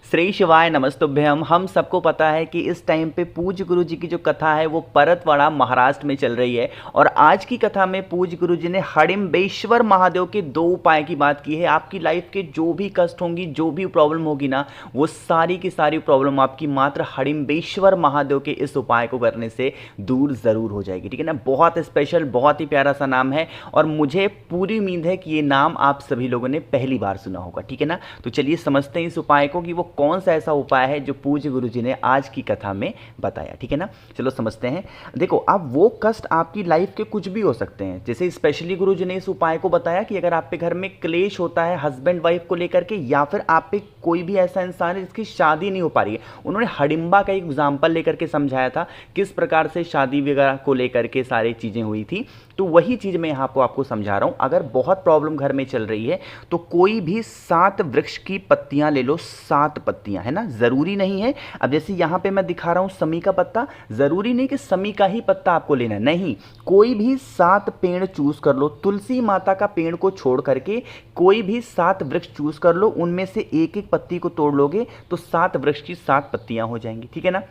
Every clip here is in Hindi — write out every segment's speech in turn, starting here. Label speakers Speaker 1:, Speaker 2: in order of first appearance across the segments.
Speaker 1: श्री शिवाय नमस्तुभ्यम। हम सबको पता है कि इस टाइम पे पूज्य गुरु जी की जो कथा है वो परतवाड़ा महाराष्ट्र में चल रही है। और आज की कथा में पूज्य गुरु जी ने हडिम्बेश्वर महादेव के 2 उपाय की बात की है। आपकी लाइफ के जो भी कष्ट होंगी, जो भी प्रॉब्लम होगी ना, वो सारी की सारी प्रॉब्लम आपकी मात्र हडिम्बेश्वर महादेव के इस उपाय को करने से दूर ज़रूर हो जाएगी। ठीक है ना। बहुत स्पेशल, बहुत ही प्यारा सा नाम है और मुझे पूरी उम्मीद है कि ये नाम आप सभी लोगों ने पहली बार सुना होगा। ठीक है ना। तो चलिए समझते हैं इस उपाय को कि वो कौन सा ऐसा उपाय है जो पूज्य गुरु जी ने आज की कथा में बताया। ठीक है ना। चलो समझते हैं। देखो, अब वो कष्ट आपकी लाइफ के कुछ भी हो सकते हैं। जैसे स्पेशली गुरु जी ने इस उपाय को बताया कि अगर आप पे घर में क्लेश होता है हस्बैंड वाइफ को लेकर के, या फिर आप पे कोई भी ऐसा इंसान है जिसकी शादी नहीं हो पा रही है। उन्होंने हडिम्बा का एक एग्जाम्पल लेकर के समझाया था किस प्रकार से शादी वगैरह को लेकर के सारी चीज़ें हुई थी। तो वही चीज़ मैं यहाँ पर आपको समझा रहा हूँ। अगर बहुत प्रॉब्लम घर में चल रही है तो कोई भी 7 वृक्ष की पत्तियाँ ले लो। 7 पत्तियाँ, है ना। ज़रूरी नहीं है, अब जैसे यहाँ पे मैं दिखा रहा हूँ समी का पत्ता, ज़रूरी नहीं कि समी का ही पत्ता आपको लेना है, नहीं। कोई भी 7 पेड़ चूज़ कर लो। तुलसी माता का पेड़ को छोड़ करके कोई भी 7 वृक्ष चूज़ कर लो। उनमें से एक एक पत्ती को तोड़ लोगे तो 7 वृक्ष की 7 पत्तियाँ हो जाएंगी। ठीक है ना।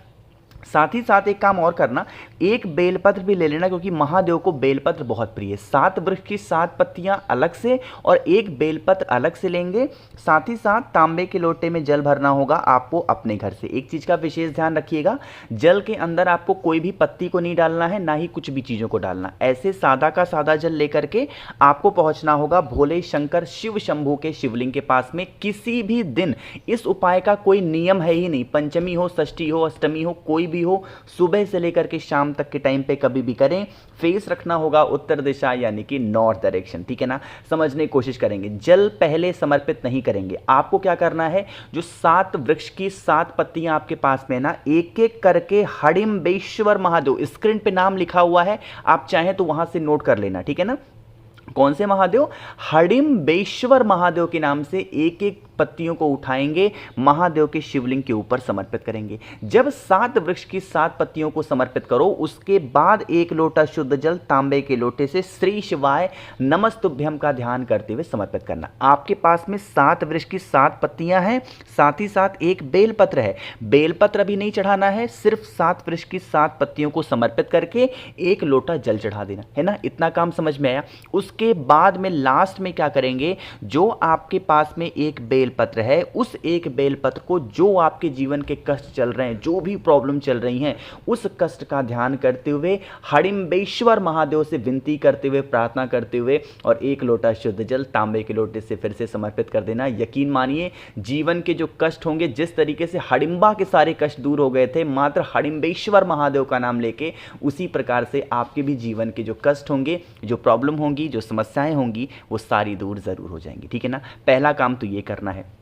Speaker 1: साथ ही साथ एक काम और करना, एक बेलपत्र भी ले लेना, क्योंकि महादेव को बेलपत्र बहुत प्रिय है। 7 वृक्ष की 7 पत्तियां अलग से और एक बेलपत्र अलग से लेंगे। साथ ही साथ तांबे के लोटे में जल भरना होगा आपको अपने घर से। एक चीज़ का विशेष ध्यान रखिएगा, जल के अंदर आपको कोई भी पत्ती को नहीं डालना है, ना ही कुछ भी चीज़ों को डालना। ऐसे सादा का सादा जल लेकर के आपको पहुंचना होगा भोले शंकर शिव शंभू के शिवलिंग के पास में। किसी भी दिन, इस उपाय का कोई नियम है ही नहीं, पंचमी हो, षष्ठी हो, अष्टमी हो, कोई भी हो, सुबह से लेकर के शाम तक के टाइम पे कभी भी करें। फेस रखना होगा उत्तर दिशा यानी कि नॉर्थ डायरेक्शन। ठीक है ना। समझने की कोशिश करेंगे। जल पहले समर्पित नहीं करेंगे। आपको क्या करना है, जो 7 वृक्ष की 7 पत्तियां आपके पास में ना, एक एक करके हडिम्बेश्वर महादेव, स्क्रीन पे नाम लिखा हुआ है, आप चाहें तो वहां से नोट कर लेना। ठीक है ना। कौन से महादेव? हडिम्बेश्वर महादेव के नाम से एक एक पत्तियों को उठाएंगे, महादेव के शिवलिंग के ऊपर समर्पित करेंगे। जब 7 वृक्ष की 7 पत्तियों को समर्पित करो, उसके बाद 1 लोटा शुद्ध जल तांबे के लोटे से श्री शिवाय नमस्तुभ्यम का ध्यान करते हुए समर्पित करना। आपके पास में 7 वृक्ष की 7 पत्तियां हैं, साथ ही साथ एक बेलपत्र है। बेलपत्र अभी नहीं चढ़ाना है, सिर्फ 7 वृक्ष की 7 पत्तियों को समर्पित करके 1 लोटा जल चढ़ा देना है ना। इतना काम समझ में आया। उसके बाद में लास्ट में क्या करेंगे, जो आपके पास में एक बेलपत्र है, उस एक बेलपत्र को, जो आपके जीवन के कष्ट चल रहे हैं, जो भी प्रॉब्लम चल रही हैं, उस कष्ट का ध्यान करते हुए हडिम्बेश्वर महादेव से विनती करते हुए, प्रार्थना करते हुए, और 1 लोटा शुद्ध जल तांबे के लोटे से फिर से समर्पित कर देना। यकीन मानिए, जीवन के जो कष्ट होंगे, जिस तरीके से हडिम्बा के सारे कष्ट दूर हो गए थे मात्र हडिम्बेश्वर महादेव का नाम लेके, उसी प्रकार से आपके भी जीवन के जो कष्ट होंगे, जो प्रॉब्लम होंगी, जो समस्याएं होंगी, वो सारी दूर जरूर हो जाएंगी। ठीक है ना। पहला काम तो ये करना है।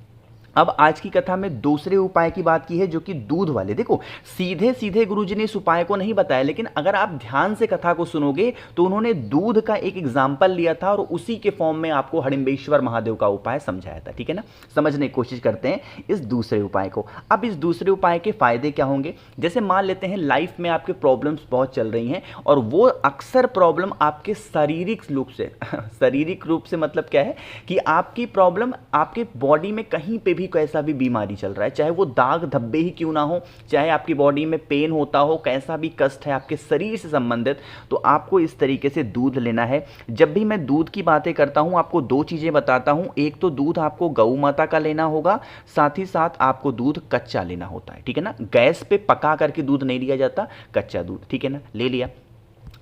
Speaker 1: अब आज की कथा में दूसरे उपाय की बात की है, जो कि दूध वाले। देखो, सीधे सीधे गुरुजी ने इस उपाय को नहीं बताया, लेकिन अगर आप ध्यान से कथा को सुनोगे तो उन्होंने दूध का एक एग्जाम्पल लिया था और उसी के फॉर्म में आपको हडिम्बेश्वर महादेव का उपाय समझाया था। ठीक है ना। समझने की कोशिश करते हैं इस दूसरे उपाय को। अब इस दूसरे उपाय के फायदे क्या होंगे, जैसे मान लेते हैं लाइफ में आपके प्रॉब्लम्स बहुत चल रही हैं और वो अक्सर प्रॉब्लम आपके शारीरिक रूप से शारीरिक रूप से मतलब क्या है कि आपकी प्रॉब्लम आपके बॉडी में कहीं पे भी कैसा भी बीमारी चल रहा है, चाहे वो दाग धब्बे ही क्यों ना हो, चाहे आपकी बॉडी में पेन होता हो, कैसा भी कष्ट है आपके शरीर से संबंधित, तो आपको इस तरीके से दूध लेना है। जब भी मैं दूध की बातें करता हूं, आपको 2 चीजें बताता हूं। एक तो दूध आपको गौ माता का लेना होगा, साथ ही साथ आपको दूध कच्चा लेना होता है। ठीक है ना। गैस पे पका करके दूध नहीं लिया जाता, कच्चा दूध। ठीक है ना। ले लिया।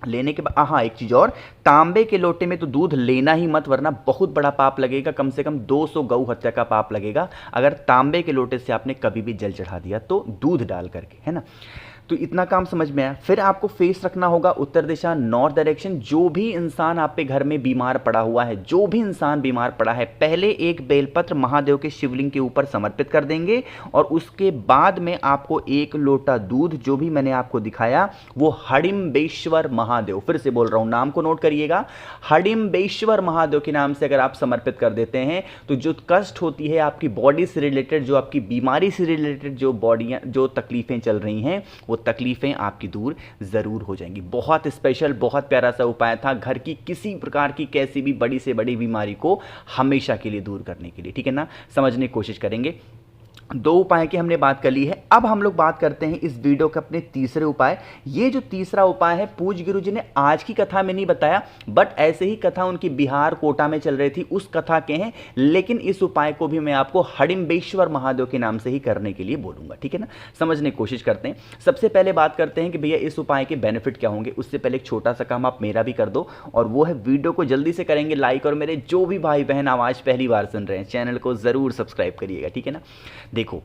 Speaker 1: लेने के बाद हाँ, एक चीज और, तांबे के लोटे में तो दूध लेना ही मत, वरना बहुत बड़ा पाप लगेगा। कम से कम 200 गौ हत्या का पाप लगेगा अगर तांबे के लोटे से आपने कभी भी जल चढ़ा दिया तो, दूध डाल करके, है ना। तो इतना काम समझ में आया। फिर आपको फेस रखना होगा उत्तर दिशा, नॉर्थ डायरेक्शन। जो भी इंसान आप पे घर में बीमार पड़ा हुआ है, जो भी इंसान बीमार पड़ा है, पहले एक बेलपत्र महादेव के शिवलिंग के ऊपर समर्पित कर देंगे और उसके बाद में आपको 1 लोटा दूध, जो भी मैंने आपको दिखाया, वो हडिम्बेश्वर महादेव, फिर से बोल रहा हूं, नाम को नोट करिएगा, हडिम्बेश्वर महादेव के नाम से अगर आप समर्पित कर देते हैं तो जो कष्ट होती है आपकी बॉडी से रिलेटेड, जो आपकी बीमारी से रिलेटेड जो बॉडियां, जो तकलीफें चल रही हैं, वो तकलीफें आपकी दूर जरूर हो जाएंगी। बहुत स्पेशल, बहुत प्यारा सा उपाय था घर की किसी प्रकार की कैसी भी बड़ी से बड़ी बीमारी को हमेशा के लिए दूर करने के लिए। ठीक है ना। समझने की कोशिश करेंगे। दो उपाय की हमने बात कर ली है। अब हम लोग बात करते हैं इस वीडियो के अपने तीसरे उपाय। ये जो तीसरा उपाय है पूज्य गुरु जी ने आज की कथा में नहीं बताया, बट ऐसे ही कथा उनकी बिहार कोटा में चल रही थी उस कथा के हैं, लेकिन इस उपाय को भी मैं आपको हडिम्बेश्वर महादेव के नाम से ही करने के लिए बोलूंगा, ठीक है ना। समझने की कोशिश करते हैं। सबसे पहले बात करते हैं कि भैया इस उपाय के बेनिफिट क्या होंगे। उससे पहले एक छोटा सा काम आप मेरा भी कर दो, और वो है वीडियो को जल्दी से करेंगे लाइक, और मेरे जो भी भाई बहन आवाज पहली बार सुन रहे हैं चैनल को जरूर सब्सक्राइब करिएगा, ठीक है ना। देखो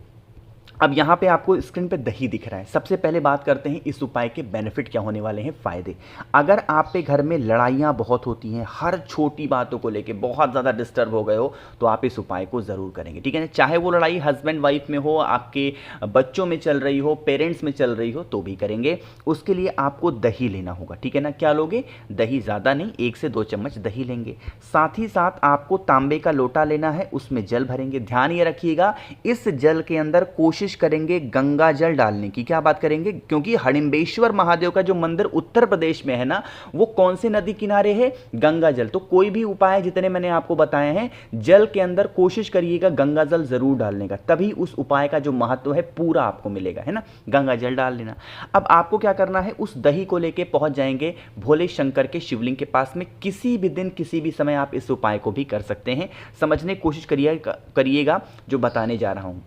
Speaker 1: अब यहाँ पे आपको स्क्रीन पे दही दिख रहा है। सबसे पहले बात करते हैं इस उपाय के बेनिफिट क्या होने वाले हैं, फायदे। अगर आप पे घर में लड़ाइयाँ बहुत होती हैं, हर छोटी बातों को लेके बहुत ज़्यादा डिस्टर्ब हो गए हो, तो आप इस उपाय को ज़रूर करेंगे, ठीक है ना। चाहे वो लड़ाई हस्बैंड वाइफ में हो, आपके बच्चों में चल रही हो, पेरेंट्स में चल रही हो, तो भी करेंगे। उसके लिए आपको दही लेना होगा, ठीक है ना। क्या लोगे, दही, ज़्यादा नहीं, 1 से 2 चम्मच दही लेंगे। साथ ही साथ आपको तांबे का लोटा लेना है, उसमें जल भरेंगे। ध्यान ये रखिएगा इस जल के अंदर कोशिश करेंगे गंगा जल डालने की। क्या बात करेंगे, क्योंकि हडिम्बेश्वर महादेव का जो मंदिर उत्तर प्रदेश में है ना, वो कौन से नदी किनारे है, गंगा जल। तो कोई भी उपाय जितने मैंने आपको बताए हैं, जल के अंदर कोशिश करिएगा गंगा जल जरूर डालने का, तभी उस उपाय का जो महत्व है पूरा आपको मिलेगा, है ना। गंगा जल डाल लेना। अब आपको क्या करना है, उस दही को लेके पहुंच जाएंगे भोले शंकर के शिवलिंग के पास में। किसी भी दिन किसी भी समय आप इस उपाय को भी कर सकते हैं। समझने की कोशिश करिएगा जो बताने जा रहा हूं।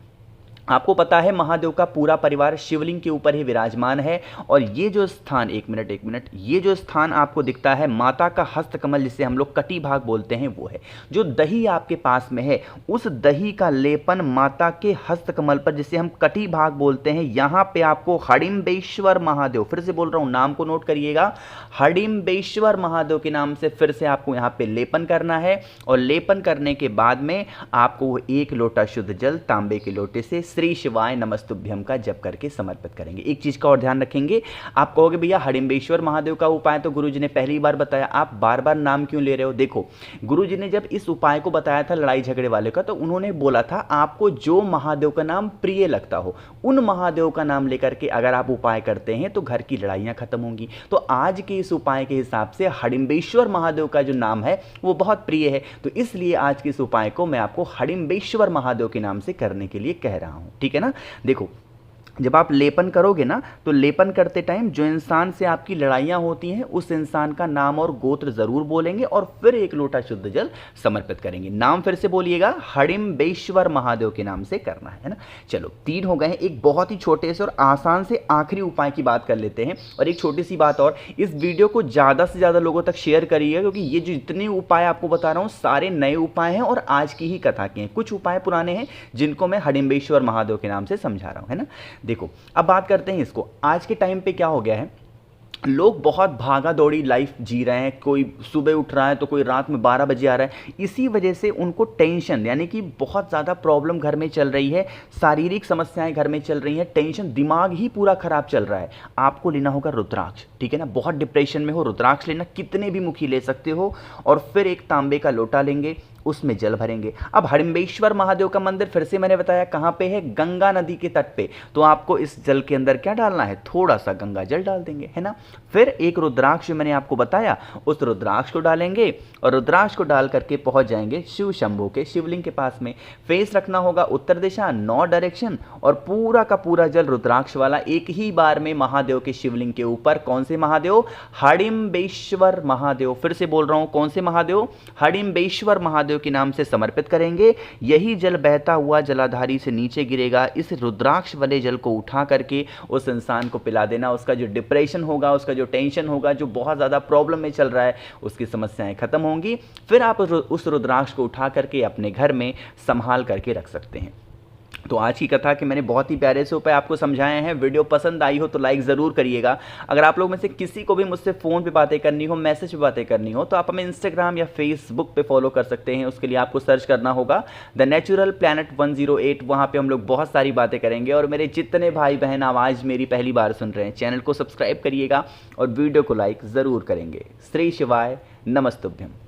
Speaker 1: आपको पता है महादेव का पूरा परिवार शिवलिंग के ऊपर ही विराजमान है, और ये जो स्थान, एक मिनट, ये जो स्थान आपको दिखता है माता का हस्तकमल, जिसे हम लोग कटी भाग बोलते हैं, वो है। जो दही आपके पास में है, उस दही का लेपन माता के हस्तकमल पर, जिसे हम कटी भाग बोलते हैं, यहाँ पे आपको हडिम्बेश्वर महादेव, फिर से बोल रहा हूँ, नाम को नोट करिएगा, हडिम्बेश्वर महादेव के नाम से फिर से आपको यहाँ पे लेपन करना है। और लेपन करने के बाद में आपको 1 लोटा शुद्ध जल तांबे के लोटे से श्री शिवाय नमस्तुभ्यम का जप करके समर्पित करेंगे। एक चीज का और ध्यान रखेंगे, आप कहोगे भैया हडिम्बेश्वर महादेव का उपाय तो गुरुजी ने पहली बार बताया, आप बार बार नाम क्यों ले रहे हो। देखो गुरुजी ने जब इस उपाय को बताया था लड़ाई झगड़े वाले का, तो उन्होंने बोला था आपको जो महादेव का नाम प्रिय लगता हो, उन महादेव का नाम लेकर के अगर आप उपाय करते हैं तो घर की लड़ाइयां खत्म होंगी। तो आज के इस उपाय के हिसाब से हडिम्बेश्वर महादेव का जो नाम है वो बहुत प्रिय है, तो इसलिए आज के इस उपाय को मैं आपको हडिम्बेश्वर महादेव के नाम से करने के लिए कह रहा हूं, ठीक है ना। देखो जब आप लेपन करोगे ना, तो लेपन करते टाइम जो इंसान से आपकी लड़ाइयाँ होती हैं उस इंसान का नाम और गोत्र जरूर बोलेंगे, और फिर 1 लोटा शुद्ध जल समर्पित करेंगे। नाम फिर से बोलिएगा, हडिम्बेश्वर महादेव के नाम से करना है ना। चलो 3 हो गए हैं। एक बहुत ही छोटे से और आसान से आखिरी उपाय की बात कर लेते हैं। और एक छोटी सी बात और, इस वीडियो को ज़्यादा से ज़्यादा लोगों तक शेयर करिएगा, क्योंकि ये जो जितने उपाय आपको बता रहा हूँ सारे नए उपाय हैं और आज की ही कथा के हैं। कुछ उपाय पुराने हैं जिनको मैं हडिम्बेश्वर महादेव के नाम से समझा रहा हूँ, है ना। देखो अब बात करते हैं इसको। आज के टाइम पे क्या हो गया है, लोग बहुत भागा दौड़ी लाइफ जी रहे हैं। कोई सुबह उठ रहा है तो कोई रात में 12 बजे आ रहा है। इसी वजह से उनको टेंशन, यानी कि बहुत ज़्यादा प्रॉब्लम घर में चल रही है, शारीरिक समस्याएं घर में चल रही हैं, टेंशन, दिमाग ही पूरा खराब चल रहा है। आपको लेना होगा रुद्राक्ष, ठीक है ना। बहुत डिप्रेशन में हो, रुद्राक्ष लेना, कितने भी मुखी ले सकते हो। और फिर एक तांबे का लोटा लेंगे, उसमें जल भरेंगे। अब हडिम्बेश्वर महादेव का मंदिर फिर से मैंने बताया कहाँ पे है, गंगा नदी के तट पे। तो आपको इस जल के अंदर क्या डालना है, थोड़ा सा गंगा जल डाल देंगे, है ना। फिर एक रुद्राक्ष मैंने आपको बताया, उस रुद्राक्ष को डालेंगे और रुद्राक्ष को डाल करके पहुंच जाएंगे शिव शंभू के शिवलिंग के पास में। फेस रखना होगा उत्तर दिशा, 9 डायरेक्शन, और पूरा का पूरा जल रुद्राक्ष वाला एक ही बार में महादेव के शिवलिंग के ऊपर, कौन से महादेव, हडिम्बेश्वर महादेव, फिर से बोल रहा हूं कौन से महादेव, हडिम्बेश्वर महादेव के नाम से समर्पित करेंगे। यही जल बहता हुआ जलाधारी से नीचे गिरेगा। इस रुद्राक्ष वाले जल को उठा करके उस इंसान को पिला देना। उसका जो डिप्रेशन होगा, उसका जो टेंशन होगा, जो बहुत ज़्यादा प्रॉब्लम में चल रहा है, उसकी समस्याएं खत्म होंगी। फिर आप उस रुद्राक्ष को उठा करके अपने घर में संभाल करके रख सकते हैं। तो आज की कथा के मैंने बहुत ही प्यारे से उपाय आपको समझाए हैं। वीडियो पसंद आई हो तो लाइक ज़रूर करिएगा। अगर आप लोग में से किसी को भी मुझसे फ़ोन पे बातें करनी हो, मैसेज पे बातें करनी हो, तो आप हमें इंस्टाग्राम या फेसबुक पे फॉलो कर सकते हैं। उसके लिए आपको सर्च करना होगा द नेचुरल प्लैनेट 108। वहाँ पे हम लोग बहुत सारी बातें करेंगे। और मेरे जितने भाई बहन आवाज़ मेरी पहली बार सुन रहे हैं, चैनल को सब्सक्राइब करिएगा और वीडियो को लाइक ज़रूर करेंगे। श्री शिवाय नमस्तुभ्यम।